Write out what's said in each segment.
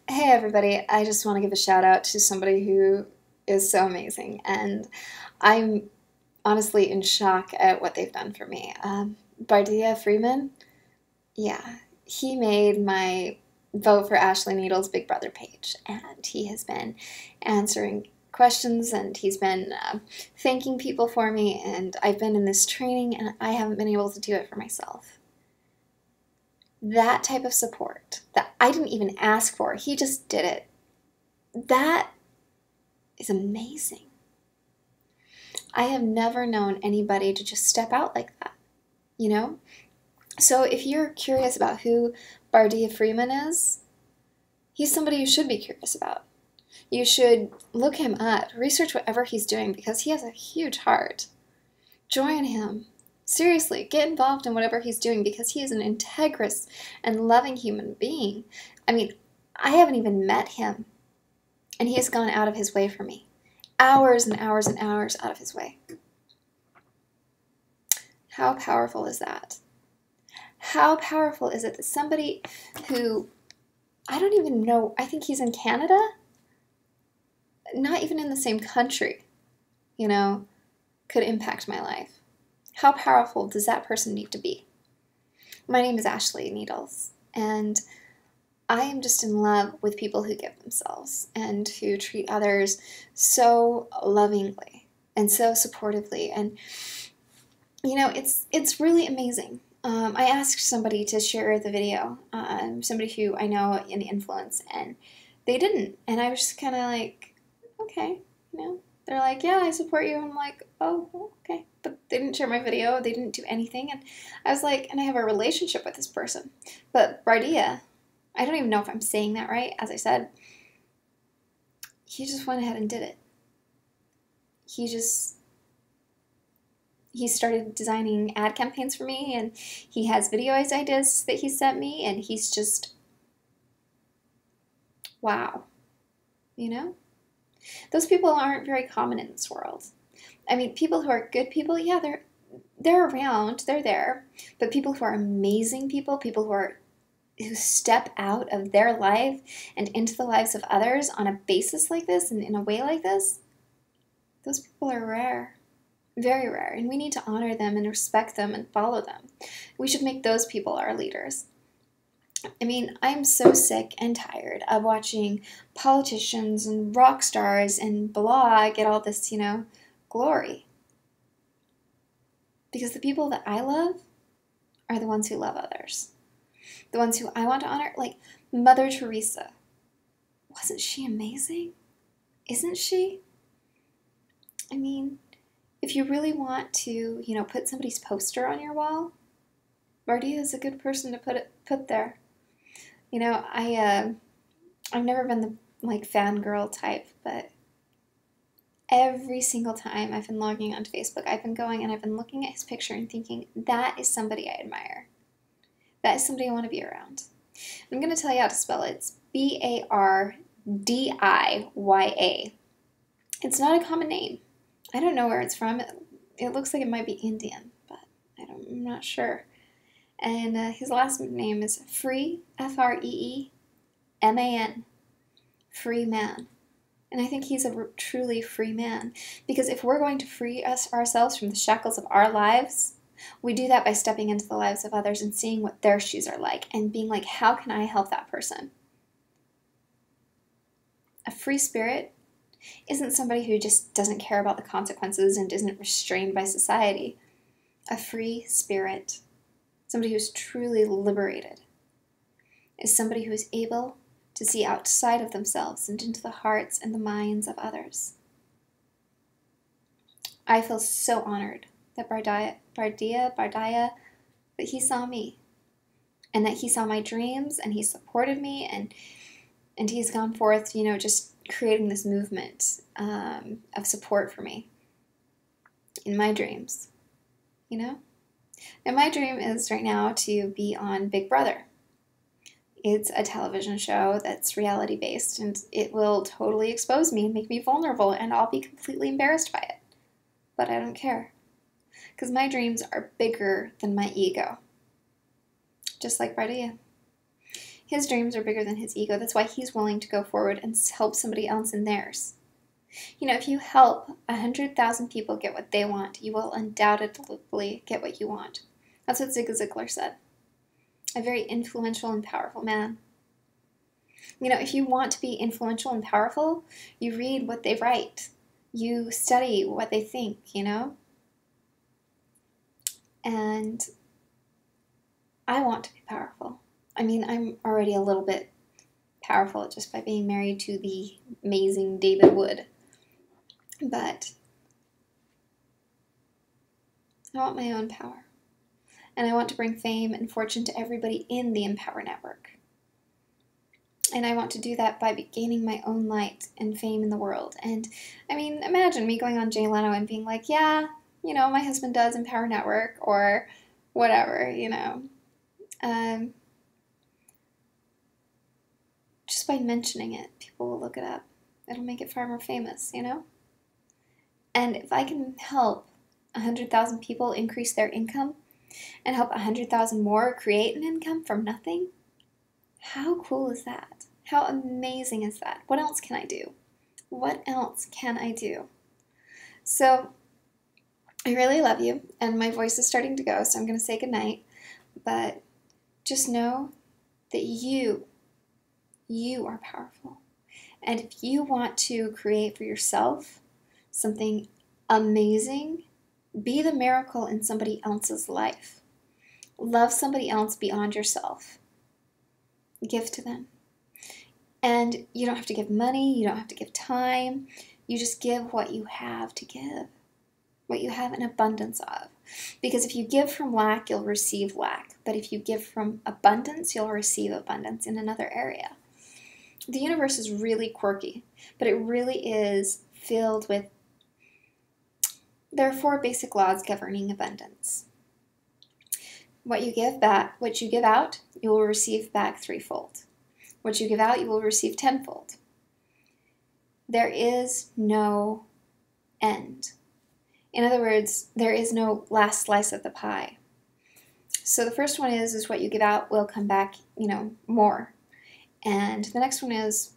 Hey everybody, I just want to give a shout out to somebody who is so amazing, and I'm honestly in shock at what they've done for me. Bardiya Freeman, yeah, he made my Vote for Ashley Needle's Big Brother page, and he has been answering questions and he's been thanking people for me, and I've been in this training and I haven't been able to do it for myself. That type of support that I didn't even ask for, he just did it. That is amazing. I have never known anybody to just step out like that, you know? So if you're curious about who Bardiya Freeman is, he's somebody you should be curious about. You should look him up, research whatever he's doing because he has a huge heart. Join him. Seriously, get involved in whatever he's doing because he is an integrous and loving human being. I mean, I haven't even met him, and he has gone out of his way for me. Hours and hours and hours out of his way. How powerful is that? How powerful is it that somebody who, I don't even know, I think he's in Canada, not even in the same country, could impact my life? How powerful does that person need to be? My name is Ashley Needles, and I am just in love with people who give themselves and who treat others so lovingly and so supportively. And, it's really amazing. I asked somebody to share the video, somebody who I know in influence, and they didn't. And I was just kind of like, okay, They're like, yeah, I support you. I'm like, oh, okay. But they didn't share my video. They didn't do anything. And I was like, and I have a relationship with this person. But Bardiya, I don't even know if I'm saying that right. As I said, he just went ahead and did it. He started designing ad campaigns for me, and he has video ideas that he sent me, and he's just, wow, Those people aren't very common in this world. I mean, people who are good people, yeah, they're around, they're there, but people who are amazing people who step out of their life and into the lives of others on a basis like this and in a way like this, those people are rare. Very rare, and we need to honor them and respect them and follow them. We should make those people our leaders. I mean, I'm so sick and tired of watching politicians and rock stars and blah get all this, glory. Because the people that I love are the ones who love others. The ones who I want to honor, like Mother Teresa. Wasn't she amazing? Isn't she? I mean, if you really want to, put somebody's poster on your wall, Bardiya is a good person to put there. I've never been the fangirl type, but every single time I've been logging onto Facebook, I've been going and I've been looking at his picture and thinking, that is somebody I admire. That is somebody I want to be around. I'm going to tell you how to spell it. It's Bardiya. It's not a common name. I don't know where it's from. It looks like it might be Indian, but I'm not sure. And his last name is Free, Freeman. Free man. And I think he's a truly free man. Because if we're going to free ourselves from the shackles of our lives, we do that by stepping into the lives of others and seeing what their shoes are like and being like, how can I help that person? A free spirit isn't somebody who just doesn't care about the consequences and isn't restrained by society. A free spirit, somebody who's truly liberated, is somebody who is able to see outside of themselves and into the hearts and the minds of others. I feel so honored that Bardiya, that he saw me and that he saw my dreams and he supported me and he's gone forth, just creating this movement of support for me in my dreams, And my dream is right now to be on Big Brother. It's a television show that's reality based, and it will totally expose me and make me vulnerable, and I'll be completely embarrassed by it. But I don't care, because my dreams are bigger than my ego. Just like Bardiya. His dreams are bigger than his ego. That's why he's willing to go forward and help somebody else in theirs. You know, if you help 100,000 people get what they want, you will undoubtedly get what you want. That's what Zig Ziglar said. A very influential and powerful man. You know, if you want to be influential and powerful, you read what they write. You study what they think, you know? And I want to be powerful. I mean, I'm already a little bit powerful just by being married to the amazing David Wood. But I want my own power. And I want to bring fame and fortune to everybody in the Empower Network. And I want to do that by gaining my own light and fame in the world. And, I mean, imagine me going on Jay Leno and being like, yeah, you know, my husband does Empower Network or whatever, you know. Just by mentioning it, people will look it up. It'll make it far more famous, you know. And if I can help 100,000 people increase their income and help 100,000 more create an income from nothing, how cool is that? How amazing is that? What else can I do? What else can I do? So I really love you, and my voice is starting to go, so I'm going to say goodnight. But just know that you are powerful. And if you want to create for yourself something amazing, be the miracle in somebody else's life. Love somebody else beyond yourself. Give to them. And you don't have to give money, you don't have to give time. You just give what you have to give, what you have an abundance of. Because if you give from lack, you'll receive lack. But if you give from abundance, you'll receive abundance in another area. The universe is really quirky, but it really is filled with, there are 4 basic laws governing abundance. What you give back, what you give out, you will receive back 3-fold. What you give out, you will receive 10-fold. There is no end. In other words, there is no last slice of the pie. So the first one is what you give out will come back, you know, more. And the next one is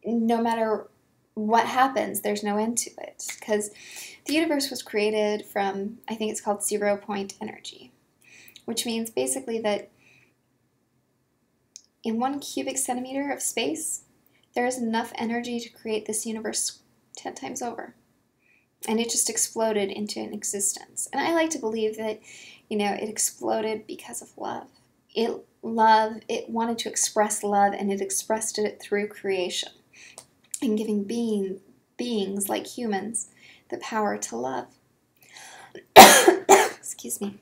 no matter what happens, there's no end to it. Because the universe was created from, I think it's called 0-point energy, which means basically that in 1 cubic centimeter of space, there is enough energy to create this universe 10 times over. And it just exploded into an existence. And I like to believe that, you know, it exploded because of love. It wanted to express love, and it expressed it through creation and giving beings like humans the power to love. Excuse me.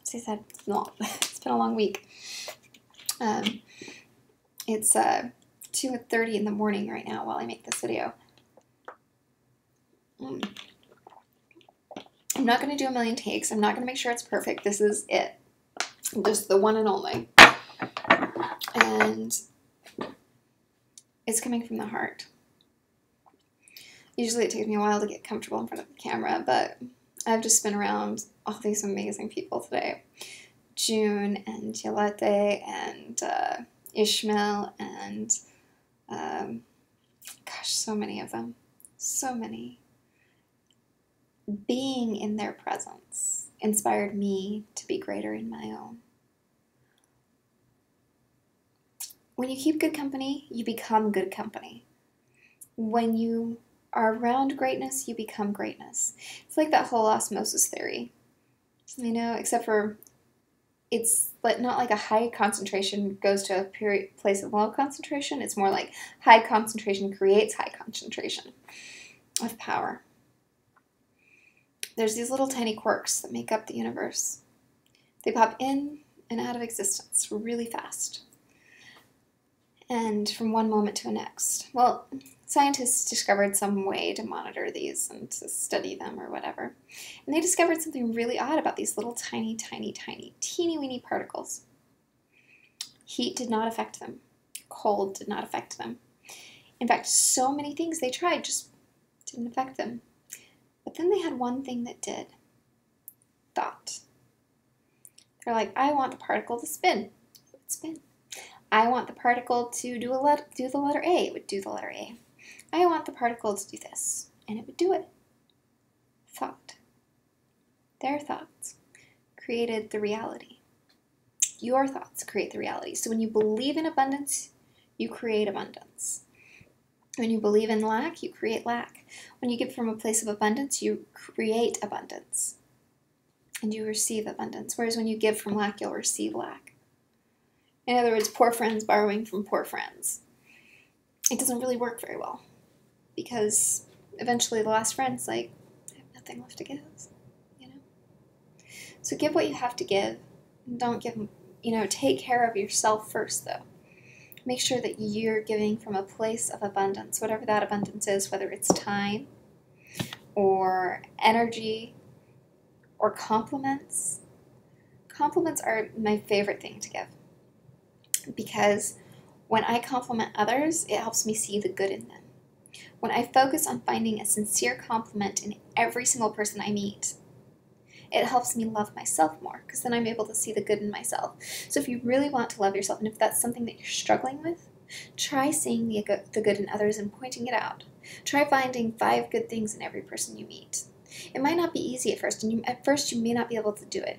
As I said, it's been a long week. It's 2:30 in the morning right now while I make this video. I'm not going to do a million takes. I'm not going to make sure it's perfect. This is it. Just the one and only. And it's coming from the heart. Usually it takes me a while to get comfortable in front of the camera, but I've just been around all these amazing people today. June and Yolete and Ishmael and gosh, so many of them. So many. Being in their presence inspired me to be greater in my own. When you keep good company, you become good company. When you are around greatness, you become greatness. It's like that whole osmosis theory, you know, except for it's not like a high concentration goes to a place of low concentration. It's more like high concentration creates high concentration of power. There's these little tiny quirks that make up the universe. They pop in and out of existence really fast. And from one moment to the next. Well, scientists discovered some way to monitor these and to study them or whatever. And they discovered something really odd about these little tiny, teeny-weeny particles. Heat did not affect them. Cold did not affect them. In fact, so many things they tried just didn't affect them. But then they had one thing that did. Thought. They're like, I want the particle to spin. It would spin. I want the particle to do the letter A, it would do the letter A. I want the particle to do this, and it would do it. Thought. Their thoughts created the reality. Your thoughts create the reality. So when you believe in abundance, you create abundance. When you believe in lack, you create lack. When you give from a place of abundance, you create abundance. And you receive abundance. Whereas when you give from lack, you'll receive lack. In other words, poor friends borrowing from poor friends. It doesn't really work very well. Because eventually the last friend's like, I have nothing left to give. You know? So give what you have to give. Don't give, take care of yourself first, though. Make sure that you're giving from a place of abundance, whatever that abundance is, whether it's time or energy or compliments. Compliments are my favorite thing to give because when I compliment others, it helps me see the good in them. When I focus on finding a sincere compliment in every single person I meet, it helps me love myself more because then I'm able to see the good in myself. So if you really want to love yourself, and if that's something that you're struggling with, try seeing the good in others and pointing it out. Try finding 5 good things in every person you meet. It might not be easy at first, and at first you may not be able to do it.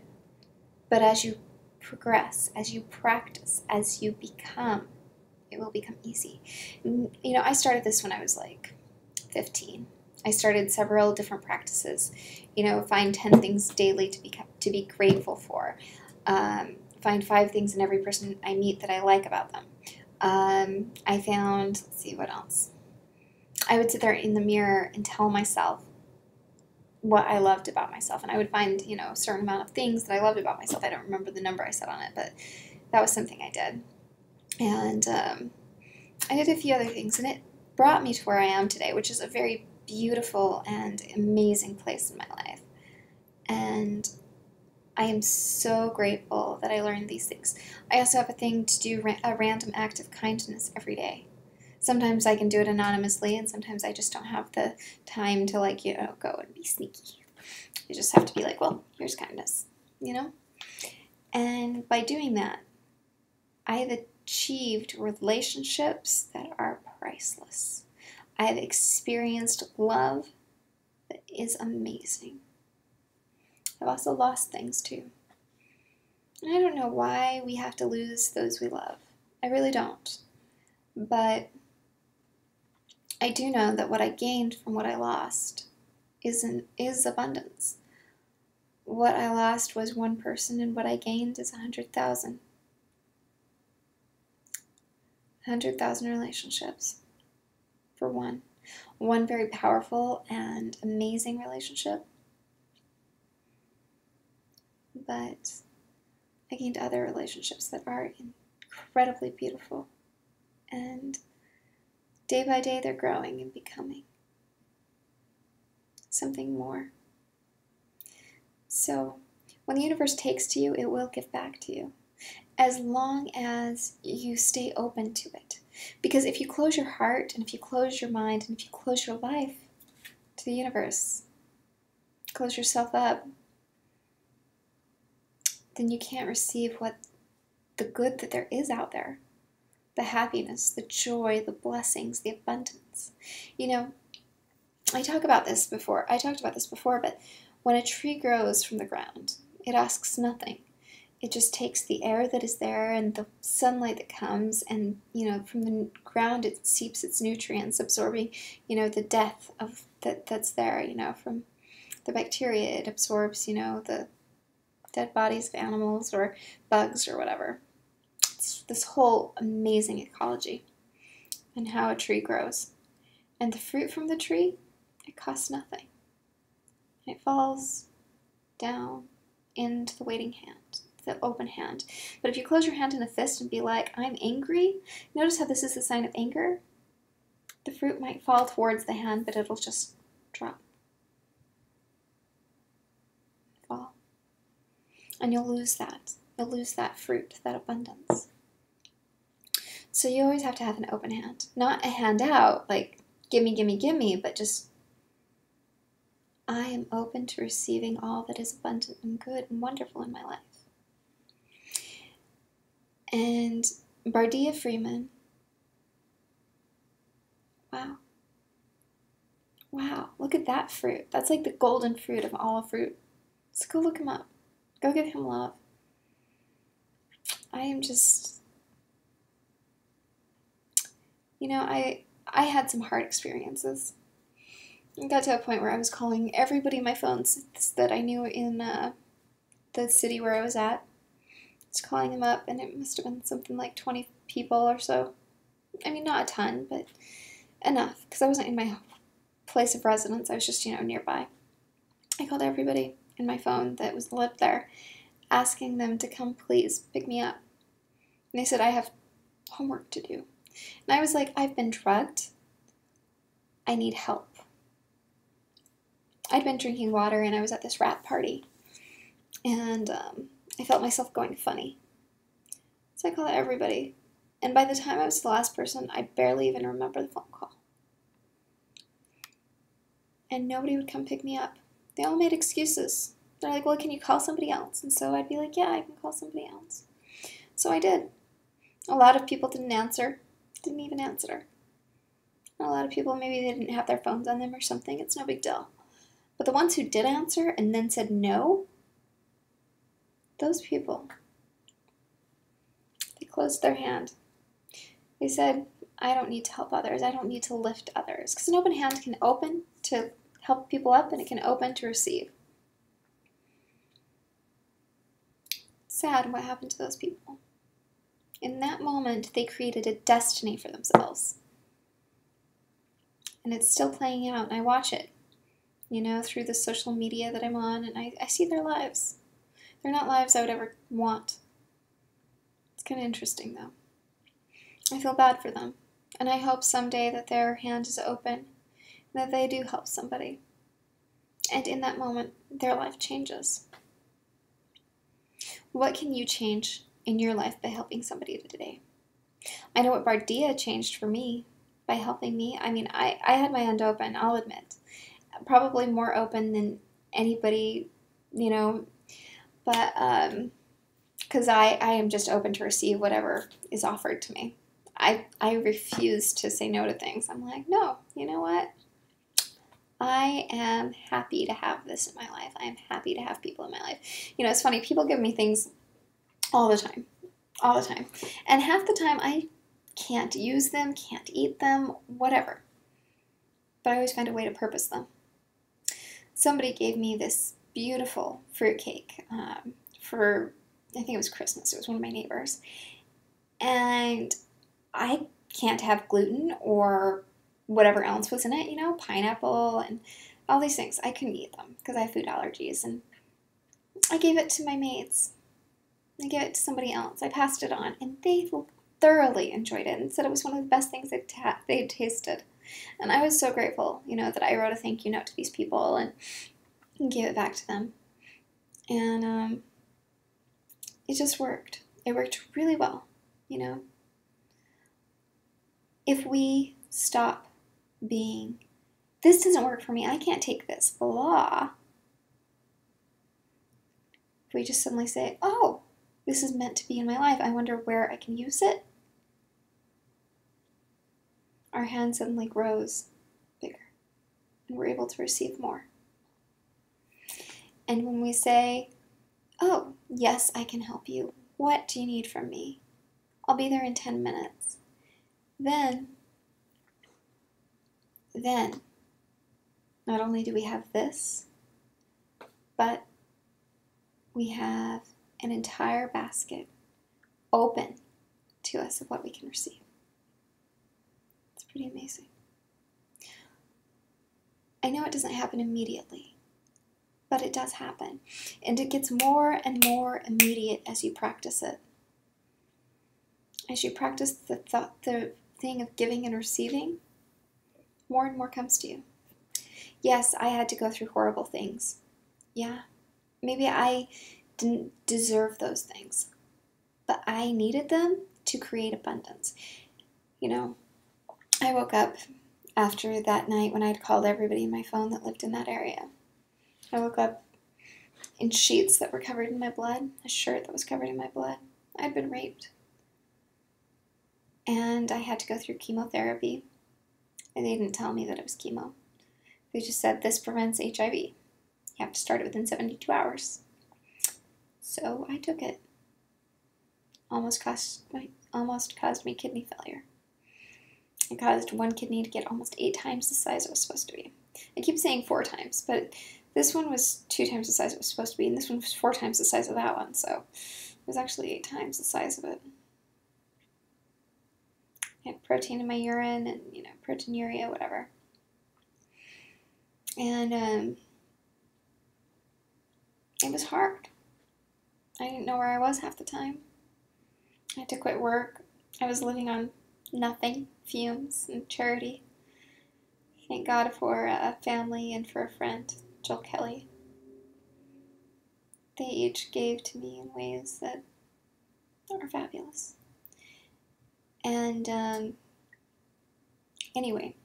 But as you progress, as you practice, as you become, it will become easy. I started this when I was like 15. I started several different practices. Find 10 things daily to be grateful for. Find 5 things in every person I meet that I like about them. I found, let's see, what else? I would sit there in the mirror and tell myself what I loved about myself. And I would find, a certain amount of things that I loved about myself. I don't remember the number I set on it, but that was something I did. And I did a few other things, and it brought me to where I am today, which is a very beautiful and amazing place in my life. And I am so grateful that I learned these things. I also have a thing to do a random act of kindness every day. Sometimes I can do it anonymously, and sometimes I just don't have the time to, go and be sneaky. You just have to be like, well, here's kindness, And by doing that, I have achieved relationships that are priceless. I have experienced love that is amazing. I've also lost things too. And I don't know why we have to lose those we love. I really don't. But I do know that what I gained from what I lost is abundance. What I lost was one person, and what I gained is 100,000. 100,000 relationships for one. One very powerful and amazing relationship. But I gained other relationships that are incredibly beautiful. And day by day they're growing and becoming something more. So when the universe takes to you, it will give back to you, as long as you stay open to it. Because if you close your heart, and if you close your mind, and if you close your life to the universe, close yourself up, then you can't receive what the good that there is out there. The happiness, the joy, the blessings, the abundance. I talked about this before, but when a tree grows from the ground, it asks nothing. It just takes the air that is there and the sunlight that comes, and from the ground it seeps its nutrients, absorbing the death of that's there, from the bacteria. It absorbs the dead bodies of animals or bugs or whatever. It's this whole amazing ecology and how a tree grows. And the fruit from the tree, it costs nothing. It falls down into the waiting hand, the open hand. But if you close your hand in a fist and be like, I'm angry, notice how this is a sign of anger? The fruit might fall towards the hand, but it'll just drop. Fall. And you'll lose that. You'll lose that fruit, that abundance. So you always have to have an open hand. Not a hand out, like, gimme, gimme, gimme, but just, I am open to receiving all that is abundant and good and wonderful in my life. And Bardiya Freeman. Wow. Wow, look at that fruit. That's like the golden fruit of all fruit. So go look him up. Go give him love. I am just, I had some hard experiences. I got to a point where I was calling everybody on my phones that I knew in the city where I was at. I was calling them up, and it must have been something like 20 people or so. I mean, not a ton, but enough, because I wasn't in my place of residence. I was just, nearby. I called everybody in my phone that lived there, asking them to come please pick me up. And they said, I have homework to do. And I was like, I've been drugged. I need help. I'd been drinking water, and I was at this rap party. And I felt myself going funny. So I called everybody. And by the time I was the last person, I barely even remember the phone call. And nobody would come pick me up. They all made excuses. They're like, well, can you call somebody else? And so I'd be like, yeah, I can call somebody else. So I did. A lot of people didn't answer. Didn't even answer. A lot of people, maybe they didn't have their phones on them or something. It's no big deal. But the ones who did answer and then said no, those people, they closed their hand. They said, I don't need to help others. I don't need to lift others. Because an open hand can open to help people up, and it can open to receive. Sad what happened to those people. In that moment, they created a destiny for themselves. And it's still playing out, and I watch it, through the social media that I'm on, and I see their lives. They're not lives I would ever want. It's kind of interesting, though. I feel bad for them, and I hope someday that their hand is open, and that they do help somebody. And in that moment, their life changes. What can you change in your life by helping somebody today? I know what Bardiya changed for me by helping me. I mean, I had my hand open, I'll admit. Probably more open than anybody, but because I am just open to receive whatever is offered to me. I refuse to say no to things. I'm like, no, you know what? I am happy to have this in my life. I am happy to have people in my life. It's funny, people give me things all the time. And half the time I can't use them, can't eat them, whatever. But I always find a way to purpose them. Somebody gave me this beautiful fruitcake for, I think it was Christmas. It was one of my neighbors. And I can't have gluten or whatever else was in it, pineapple and all these things. I couldn't eat them because I have food allergies. And I gave it to my maids. I gave it to somebody else. I passed it on, and they thoroughly enjoyed it and said it was one of the best things they'd tasted. And I was so grateful, that I wrote a thank you note to these people and gave it back to them. And it just worked. It worked really well, If we stop being, this doesn't work for me, I can't take this, blah. If we just suddenly say, oh, this is meant to be in my life, I wonder where I can use it. Our hand suddenly grows bigger, and we're able to receive more. And when we say, oh, yes, I can help you. What do you need from me? I'll be there in 10 minutes. Then, not only do we have this, but we have an entire basket open to us of what we can receive. It's pretty amazing. I know it doesn't happen immediately, but it does happen. And it gets more and more immediate as you practice it. As you practice the thing of giving and receiving, more and more comes to you. Yes, I had to go through horrible things. Yeah, maybe I didn't deserve those things, but I needed them to create abundance. I woke up after that night when I'd called everybody in my phone that lived in that area. I woke up in sheets that were covered in my blood, a shirt that was covered in my blood. I'd been raped. And I had to go through chemotherapy. And they didn't tell me that it was chemo. They just said, this prevents HIV. You have to start it within 72 hours. So I took it. Almost caused me kidney failure. It caused one kidney to get almost 8 times the size it was supposed to be. I keep saying 4 times, but this one was 2 times the size it was supposed to be, and this one was 4 times the size of that one, so it was actually 8 times the size of it. I had protein in my urine and, proteinuria, whatever. And it was hard. I didn't know where I was half the time. I had to quit work. I was living on nothing, fumes, and charity. Thank God for a family and for a friend, Jill Kelly. They each gave to me in ways that are fabulous. And anyway,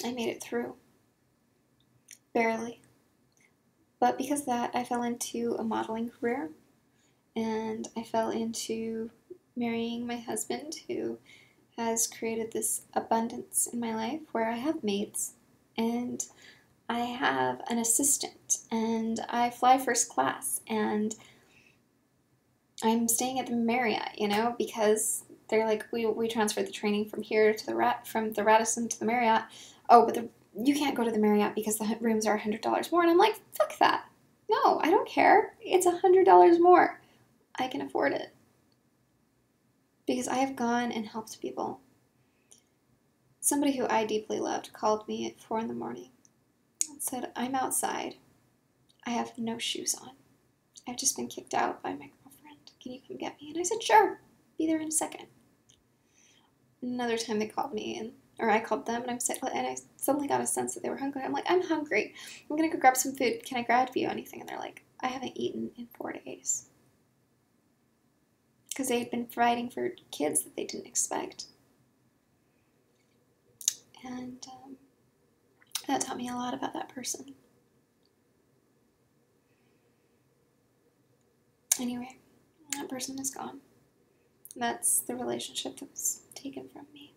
I made it through. Barely. But because of that, I fell into a modeling career. And I fell into marrying my husband, who has created this abundance in my life where I have maids and I have an assistant and I fly first class and I'm staying at the Marriott, because they're like, we transferred the training from here to from the Radisson to the Marriott. Oh, but you can't go to the Marriott because the rooms are $100 more. And I'm like, fuck that. No, I don't care. It's $100 more. I can afford it. Because I have gone and helped people. Somebody who I deeply loved called me at 4 in the morning and said, I'm outside. I have no shoes on. I've just been kicked out by my girlfriend. Can you come get me? And I said, sure. Be there in a second. Another time they called me, or I called them, and I suddenly got a sense that they were hungry. I'm like, I'm hungry. I'm going to go grab some food. Can I grab you anything? And they're like, I haven't eaten in 4 days. Because they had been providing for kids that they didn't expect. And that taught me a lot about that person. Anyway, that person is gone. That's the relationship that was taken from me.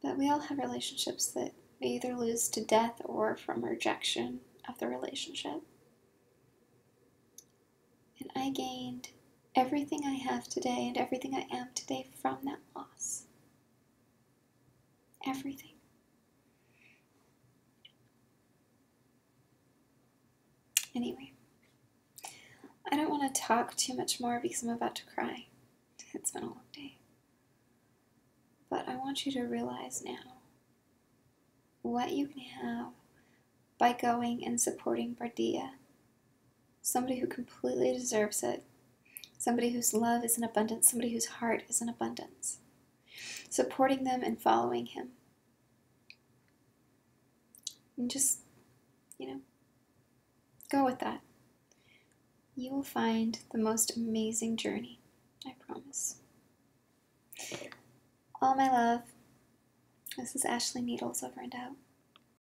But we all have relationships that we either lose to death or from rejection of the relationship. And I gained everything I have today and everything I am today from that loss. Everything. Anyway, I don't want to talk too much more because I'm about to cry. It's been a long day. But I want you to realize now what you can have by going and supporting Bardiya. Somebody who completely deserves it. Somebody whose love is in abundance. Somebody whose heart is in abundance. Supporting them and following him. And just, go with that. You will find the most amazing journey, I promise. All my love. This is Ashley Needles, over and out.